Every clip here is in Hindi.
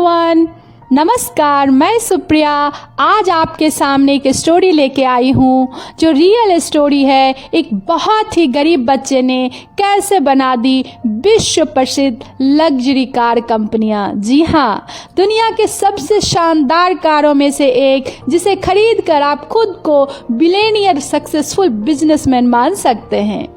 एवरीवन, नमस्कार। मैं सुप्रिया आज आपके सामने एक स्टोरी लेके आई हूँ जो रियल स्टोरी है। एक बहुत ही गरीब बच्चे ने कैसे बना दी विश्व प्रसिद्ध लग्जरी कार कंपनियाँ। जी हाँ, दुनिया के सबसे शानदार कारों में से एक, जिसे खरीद कर आप खुद को बिलियनियर सक्सेसफुल बिजनेसमैन मान सकते हैं।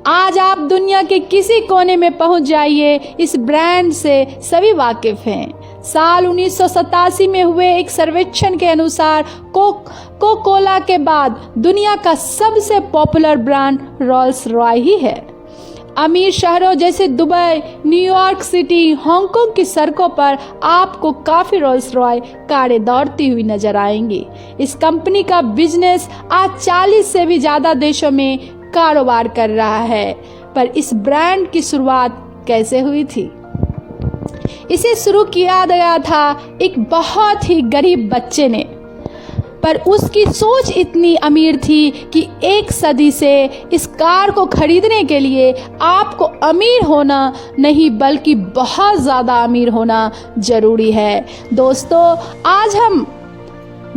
आज आप दुनिया के किसी कोने में पहुंच जाइए, इस ब्रांड से सभी वाकिफ हैं। साल 1987 में हुए एक सर्वेक्षण के अनुसार कोका-कोला के बाद दुनिया का सबसे पॉपुलर ब्रांड रोल्स रॉय ही है। अमीर शहरों जैसे दुबई, न्यूयॉर्क सिटी, हांगकांग की सड़कों पर आपको काफी रोल्स रॉय कारें दौड़ती हुई नजर आएंगी। इस कंपनी का बिजनेस आज 40 से भी ज्यादा देशों में कारोबार कर रहा है। पर इस ब्रांड की शुरुआत कैसे हुई थी? इसे शुरू किया गया था एक बहुत ही गरीब बच्चे ने, पर उसकी सोच इतनी अमीर थी कि एक सदी से इस कार को खरीदने के लिए आपको अमीर होना नहीं बल्कि बहुत ज़्यादा अमीर होना जरूरी है। दोस्तों, आज हम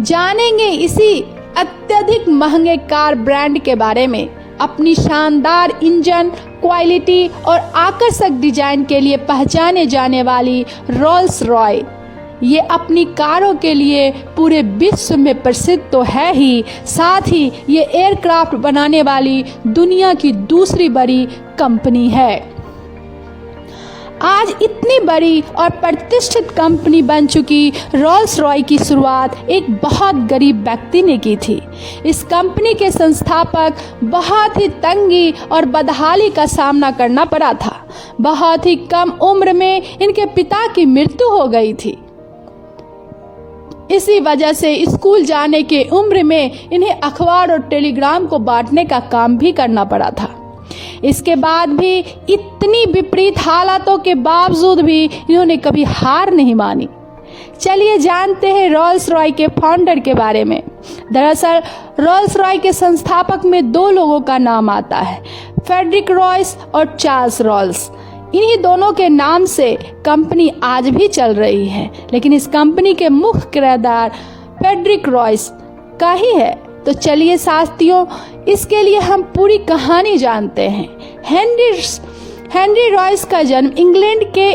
जानेंगे इसी अत्यधिक महंगे कार ब्रांड के बारे में। अपनी शानदार इंजन क्वालिटी और आकर्षक डिजाइन के लिए पहचाने जाने वाली रोल्स रॉय, ये अपनी कारों के लिए पूरे विश्व में प्रसिद्ध तो है ही, साथ ही ये एयरक्राफ्ट बनाने वाली दुनिया की दूसरी बड़ी कंपनी है। आज इतनी बड़ी और प्रतिष्ठित कंपनी बन चुकी रोल्स रॉय की शुरुआत एक बहुत गरीब व्यक्ति ने की थी। इस कंपनी के संस्थापक बहुत ही तंगी और बदहाली का सामना करना पड़ा था। बहुत ही कम उम्र में इनके पिता की मृत्यु हो गई थी। इसी वजह से स्कूल जाने के उम्र में इन्हें अखबार और टेलीग्राम को बांटने का काम भी करना पड़ा था। इसके बाद भी इतनी विपरीत हालातों के बावजूद भी इन्होंने कभी हार नहीं मानी। चलिए जानते हैं रोल्स रॉय के फाउंडर के बारे में। दरअसल रोल्स रॉय के संस्थापक में दो लोगों का नाम आता है, फ्रेडरिक रॉयस और चार्ल्स रोल्स। इन्हीं दोनों के नाम से कंपनी आज भी चल रही है, लेकिन इस कंपनी के मुख्य किरदार फ्रेडरिक रॉयस का ही है। तो चलिए साथियों, इसके लिए हम पूरी कहानी जानते हैं। हेनरी रॉयस का जन्म इंग्लैंड के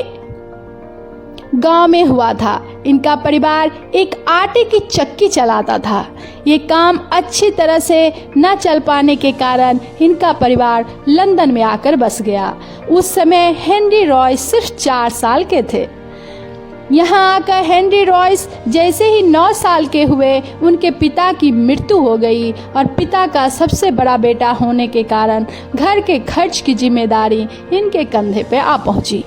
गांव में हुआ था। इनका परिवार एक आटे की चक्की चलाता था। ये काम अच्छी तरह से न चल पाने के कारण इनका परिवार लंदन में आकर बस गया। उस समय हेनरी रॉयस सिर्फ 4 साल के थे। यहाँ आकर हेनरी रॉयस जैसे ही 9 साल के हुए, उनके पिता की मृत्यु हो गई और पिता का सबसे बड़ा बेटा होने के कारण घर के खर्च की जिम्मेदारी इनके कंधे पे आ पहुंची।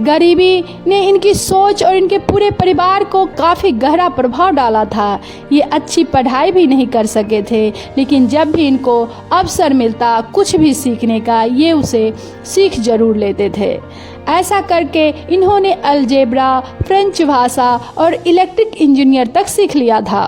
गरीबी ने इनकी सोच और इनके पूरे परिवार को काफ़ी गहरा प्रभाव डाला था। ये अच्छी पढ़ाई भी नहीं कर सके थे, लेकिन जब भी इनको अवसर मिलता कुछ भी सीखने का, ये उसे सीख जरूर लेते थे। ऐसा करके इन्होंने अलजेब्रा, फ्रेंच भाषा और इलेक्ट्रिक इंजीनियर तक सीख लिया था।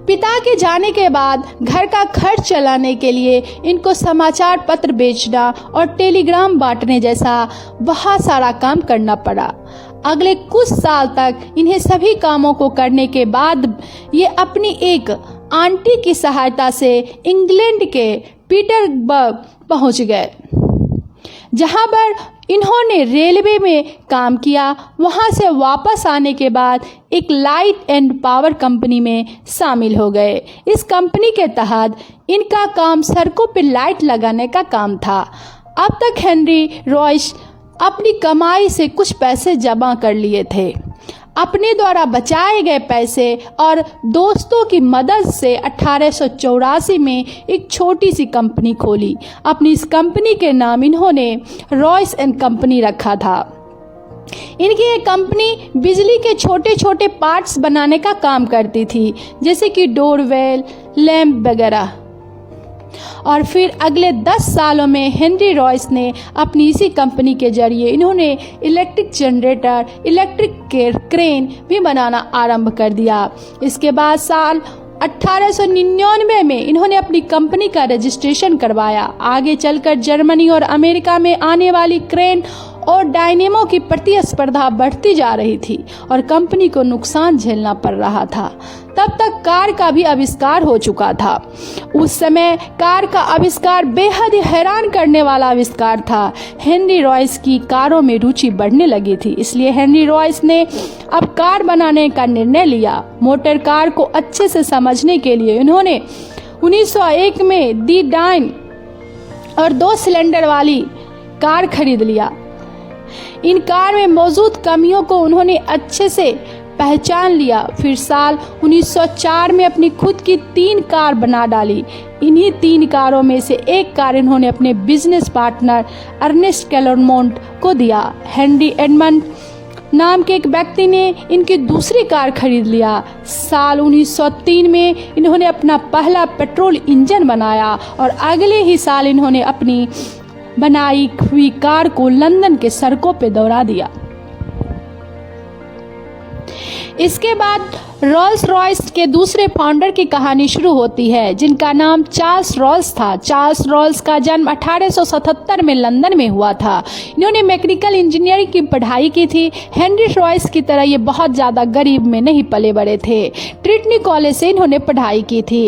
पिता के जाने के बाद घर का खर्च चलाने के लिए इनको समाचार पत्र बेचना और टेलीग्राम बांटने जैसा बहुत सारा काम करना पड़ा। अगले कुछ साल तक इन्हें सभी कामों को करने के बाद ये अपनी एक आंटी की सहायता से इंग्लैंड के पीटर्सबर्ग पहुंच गए, जहां पर इन्होंने रेलवे में काम किया। वहां से वापस आने के बाद एक लाइट एंड पावर कंपनी में शामिल हो गए। इस कंपनी के तहत इनका काम सड़कों पर लाइट लगाने का काम था। अब तक हेनरी रॉयस अपनी कमाई से कुछ पैसे जमा कर लिए थे। अपने द्वारा बचाए गए पैसे और दोस्तों की मदद से 1884 में एक छोटी सी कंपनी खोली। अपनी इस कंपनी के नाम इन्होंने रॉयस एंड कंपनी रखा था। इनकी ये कंपनी बिजली के छोटे छोटे पार्ट्स बनाने का काम करती थी, जैसे कि डोरवेल, लैंप वगैरह। और फिर अगले 10 सालों में हेनरी रॉयस ने अपनी इसी कंपनी के जरिए इन्होंने इलेक्ट्रिक जनरेटर, इलेक्ट्रिक क्रेन भी बनाना आरंभ कर दिया। इसके बाद साल 1899 में इन्होंने अपनी कंपनी का रजिस्ट्रेशन करवाया। आगे चलकर जर्मनी और अमेरिका में आने वाली क्रेन और डायनेमो की प्रतिस्पर्धा बढ़ती जा रही थी और कंपनी को नुकसान झेलना पड़ रहा था। तब तक कार का भी आविष्कार हो चुका था। उस समय कार का आविष्कार बेहद हैरान करने वाला आविष्कार था। हेनरी रॉयस की कारों में रुचि बढ़ने लगी थी, इसलिए हेनरी रॉयस ने अब कार बनाने का निर्णय लिया। मोटर कार को अच्छे से समझने के लिए उन्होंने 1901 में दी डाइन और 2 सिलेंडर वाली कार खरीद लिया। इन कार में मौजूद कमियों को उन्होंने अच्छे से पहचान लिया। फिर साल 1904 में अपनी खुद की 3 कार बना डाली। इन्हीं 3 कारों में से एक कार इन्होंने अपने बिजनेस पार्टनर अर्नेस्ट क्लेरमोंट को दिया। हेनरी एडमंड नाम के एक व्यक्ति ने इनकी दूसरी कार खरीद लिया। साल 1903 में इन्होंने अपना पहला पेट्रोल इंजन बनाया और अगले ही साल इन्होंने अपनी बनाई हुई कार को लंदन के सड़कों पर दौड़ा दिया। इसके बाद रोल्स रॉयस के दूसरे फाउंडर की कहानी शुरू होती है, जिनका नाम चार्ल्स रॉल्स था। चार्ल्स रॉल्स का जन्म 1877 में लंदन में हुआ था। इन्होंने मैकेनिकल इंजीनियरिंग की पढ़ाई की थी। हेनरी रॉयस की तरह ये बहुत ज़्यादा गरीब में नहीं पले बड़े थे। ट्रिनिटी कॉलेज से इन्होंने पढ़ाई की थी।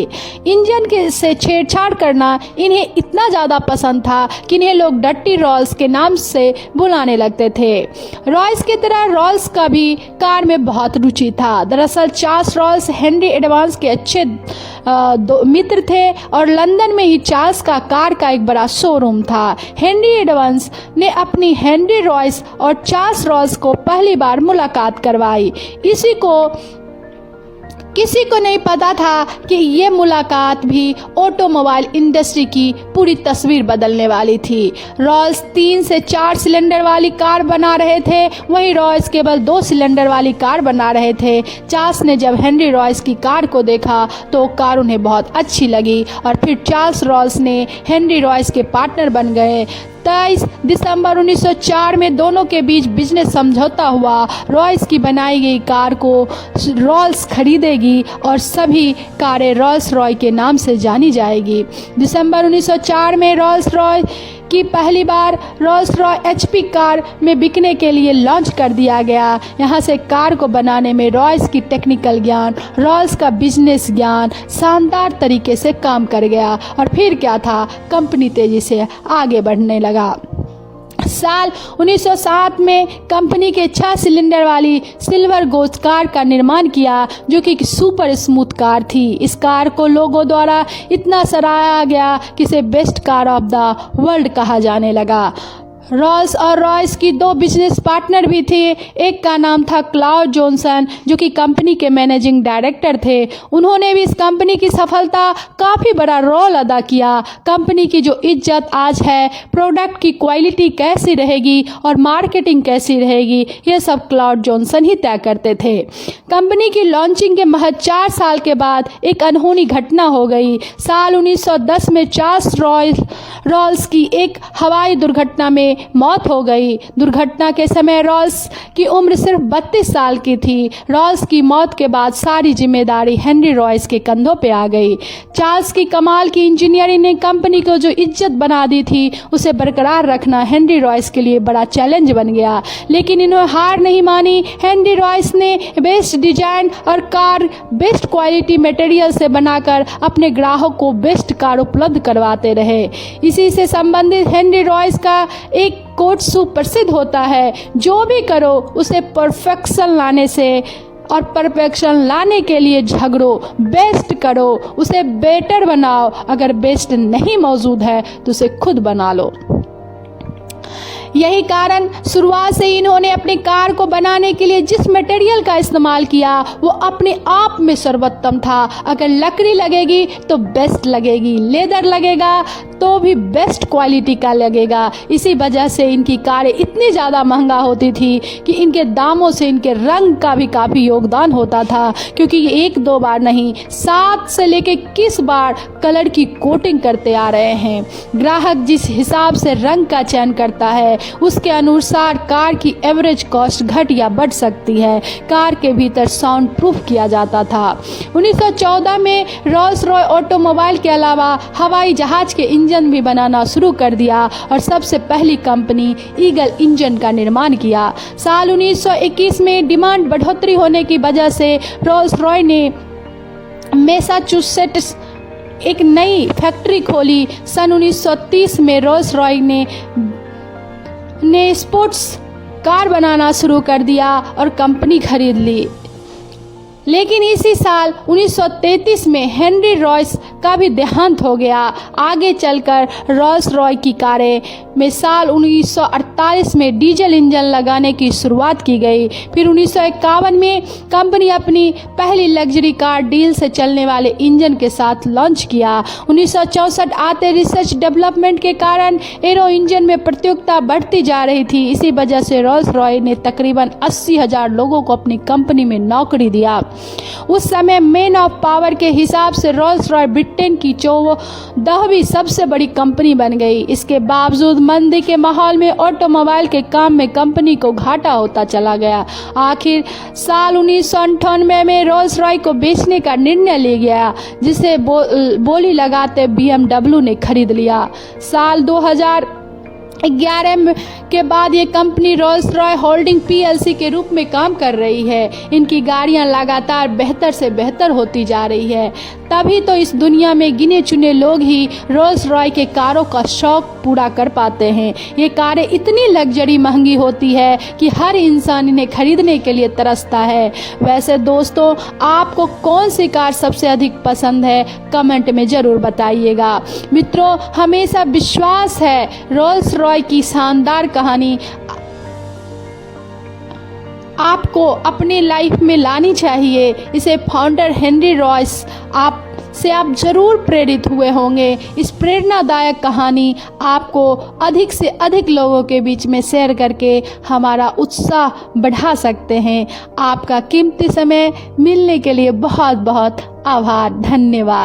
इंजन के से छेड़छाड़ करना इन्हें इतना ज़्यादा पसंद था कि इन्हें लोग डर्टी रॉल्स के नाम से बुलाने लगते थे। रॉयस की तरह रॉल्स का भी कार में बहुत रुचि था। दरअसल चार्ल्स रॉल्स हेनरी एडम्स के अच्छे मित्र थे और लंदन में ही चार्ल्स का कार का एक बड़ा शोरूम था। हेनरी एडम्स ने अपनी हेनरी रॉयस और चार्ल्स रॉल्स को पहली बार मुलाकात करवाई। किसी को नहीं पता था कि ये मुलाकात भी ऑटोमोबाइल इंडस्ट्री की पूरी तस्वीर बदलने वाली थी। रॉल्स 3 से 4 सिलेंडर वाली कार बना रहे थे, वहीं रॉयस केवल 2 सिलेंडर वाली कार बना रहे थे। चार्ल्स ने जब हेनरी रॉयस की कार को देखा तो कार उन्हें बहुत अच्छी लगी और फिर चार्ल्स रॉल्स ने हेनरी रॉयस के पार्टनर बन गए। 23 दिसंबर 1904 में दोनों के बीच बिजनेस समझौता हुआ। रॉयस की बनाई गई कार को रॉल्स खरीदेगी और सभी कारें रॉल्स रॉय के नाम से जानी जाएगी। दिसंबर 1904 में रॉल्स रॉय की पहली बार रॉल्स रॉय एचपी कार में बिकने के लिए लॉन्च कर दिया गया। यहाँ से कार को बनाने में रॉयस की टेक्निकल ज्ञान, रॉल्स का बिजनेस ज्ञान शानदार तरीके से काम कर गया और फिर क्या था, कंपनी तेजी से आगे बढ़ने लगा। साल 1907 में कंपनी के 6 सिलेंडर वाली सिल्वर गोस्ट कार का निर्माण किया, जो कि सुपर स्मूथ कार थी। इस कार को लोगों द्वारा इतना सराहा गया कि इसे best car of the world कहा जाने लगा। रॉल्स और रॉयस की 2 बिजनेस पार्टनर भी थे। एक का नाम था क्लाउड जॉनसन, जो कि कंपनी के मैनेजिंग डायरेक्टर थे। उन्होंने भी इस कंपनी की सफलता काफ़ी बड़ा रोल अदा किया। कंपनी की जो इज्जत आज है, प्रोडक्ट की क्वालिटी कैसी रहेगी और मार्केटिंग कैसी रहेगी, ये सब क्लाउड जॉनसन ही तय करते थे। कंपनी की लॉन्चिंग के महज 4 साल के बाद एक अनहोनी घटना हो गई। साल 1910 में चार्ल्स रॉल्स की एक हवाई दुर्घटना में मौत हो गई। दुर्घटना के समय रॉल्स की उम्र सिर्फ 32 साल की थी। रॉल्स की मौत के बाद सारी जिम्मेदारी हेनरी रॉयस के कंधों पे आ गई। चार्ल्स की कमाल की इंजीनियरिंग ने कंपनी को जो इज्जत बना दी थी, उसे बरकरार रखना हेनरी रॉयस के लिए बड़ा चैलेंज बन गया। लेकिन इन्होंने हार नहीं मानी। हेनरी रॉयस ने बेस्ट डिजाइन और कार बेस्ट क्वालिटी मटेरियल से बनाकर अपने ग्राहक को बेस्ट कार उपलब्ध करवाते रहे। इसी से संबंधित हेनरी रॉयस का एक कोट सुप्रसिद्ध होता है, जो भी करो उसे परफेक्शन लाने से और परफेक्शन लाने के लिए झगड़ो, बेस्ट करो, उसे बेटर बनाओ। अगर बेस्ट नहीं मौजूद है तो उसे खुद बना लो। यही कारण शुरुआत से इन्होंने अपनी कार को बनाने के लिए जिस मटेरियल का इस्तेमाल किया वो अपने आप में सर्वोत्तम था। अगर लकड़ी लगेगी तो बेस्ट लगेगी, लेदर लगेगा तो भी बेस्ट क्वालिटी का लगेगा। इसी वजह से इनकी कारें इतनी ज़्यादा महंगा होती थी कि इनके दामों से इनके रंग का भी काफ़ी योगदान होता था, क्योंकि ये 1-2 बार नहीं 7 से लेकर 21 बार कलर की कोटिंग करते आ रहे हैं। ग्राहक जिस हिसाब से रंग का चयन करता है उसके अनुसार कार की एवरेज कॉस्ट घट या बढ़ सकती है। कार के भीतर साउंड प्रूफ किया जाता था। 1914 में रॉल्स रॉय ऑटोमोबाइल के अलावा हवाई जहाज के इंजन इंजन भी बनाना शुरू कर दिया और सबसे पहली कंपनी ईगल इंजन का निर्माण किया। साल 1921 में डिमांड बढ़ोतरी होने की वजह से रोल्स रॉय ने मैसाचुसेट्स एक नई फैक्ट्री खोली। सन 1930 में रोल्स रॉय ने स्पोर्ट्स कार बनाना शुरू कर दिया और कंपनी खरीद ली। लेकिन इसी साल 1933 में हेनरी रॉयस का भी देहांत हो गया। आगे चलकर रोल्स रॉय की कारें में साल 1948 में डीजल इंजन लगाने की शुरुआत की गई। फिर 1951 में कंपनी अपनी पहली लग्जरी कार डील से चलने वाले इंजन के साथ लॉन्च किया। 1964 आते रिसर्च डेवलपमेंट के कारण एरो इंजन में प्रतियोगिता बढ़ती जा रही थी। इसी वजह से रोल्स रॉय ने तकरीबन 80,000 लोगों को अपनी कंपनी में नौकरी दिया। उस समय मैन ऑफ पावर के हिसाब से रोल्स रॉय ब्रिटेन की 14वीं सबसे बड़ी कंपनी बन गई। इसके बावजूद मंदी के माहौल में ऑटोमोबाइल के काम में कंपनी को घाटा होता चला गया। आखिर साल 1998 में रोल्स रॉय को बेचने का निर्णय लिया गया, जिसे बोली लगाते BMW ने खरीद लिया। साल 2011 के बाद ये company roles Roy holding PLC के रूप में काम कर रही है। इनकी गाड़ियां लगातार बेहतर से बेहतर होती जा रही है। तभी तो इस दुनिया में गिने चुने लोग ही रोल्स रॉय के कारों का शौक पूरा कर पाते हैं। ये कारें इतनी लग्जरी महंगी होती है कि हर इंसान इन्हें खरीदने के लिए तरसता है। वैसे दोस्तों, आपको कौन सी कार सबसे अधिक पसंद है, कमेंट में ज़रूर बताइएगा। मित्रों, हमेशा विश्वास है रोल्स रॉय की शानदार कहानी आपको अपनी लाइफ में लानी चाहिए। इसे फाउंडर हेनरी रॉयस आप जरूर प्रेरित हुए होंगे। इस प्रेरणादायक कहानी आपको अधिक से अधिक लोगों के बीच में शेयर करके हमारा उत्साह बढ़ा सकते हैं। आपका कीमती समय मिलने के लिए बहुत बहुत आभार, धन्यवाद।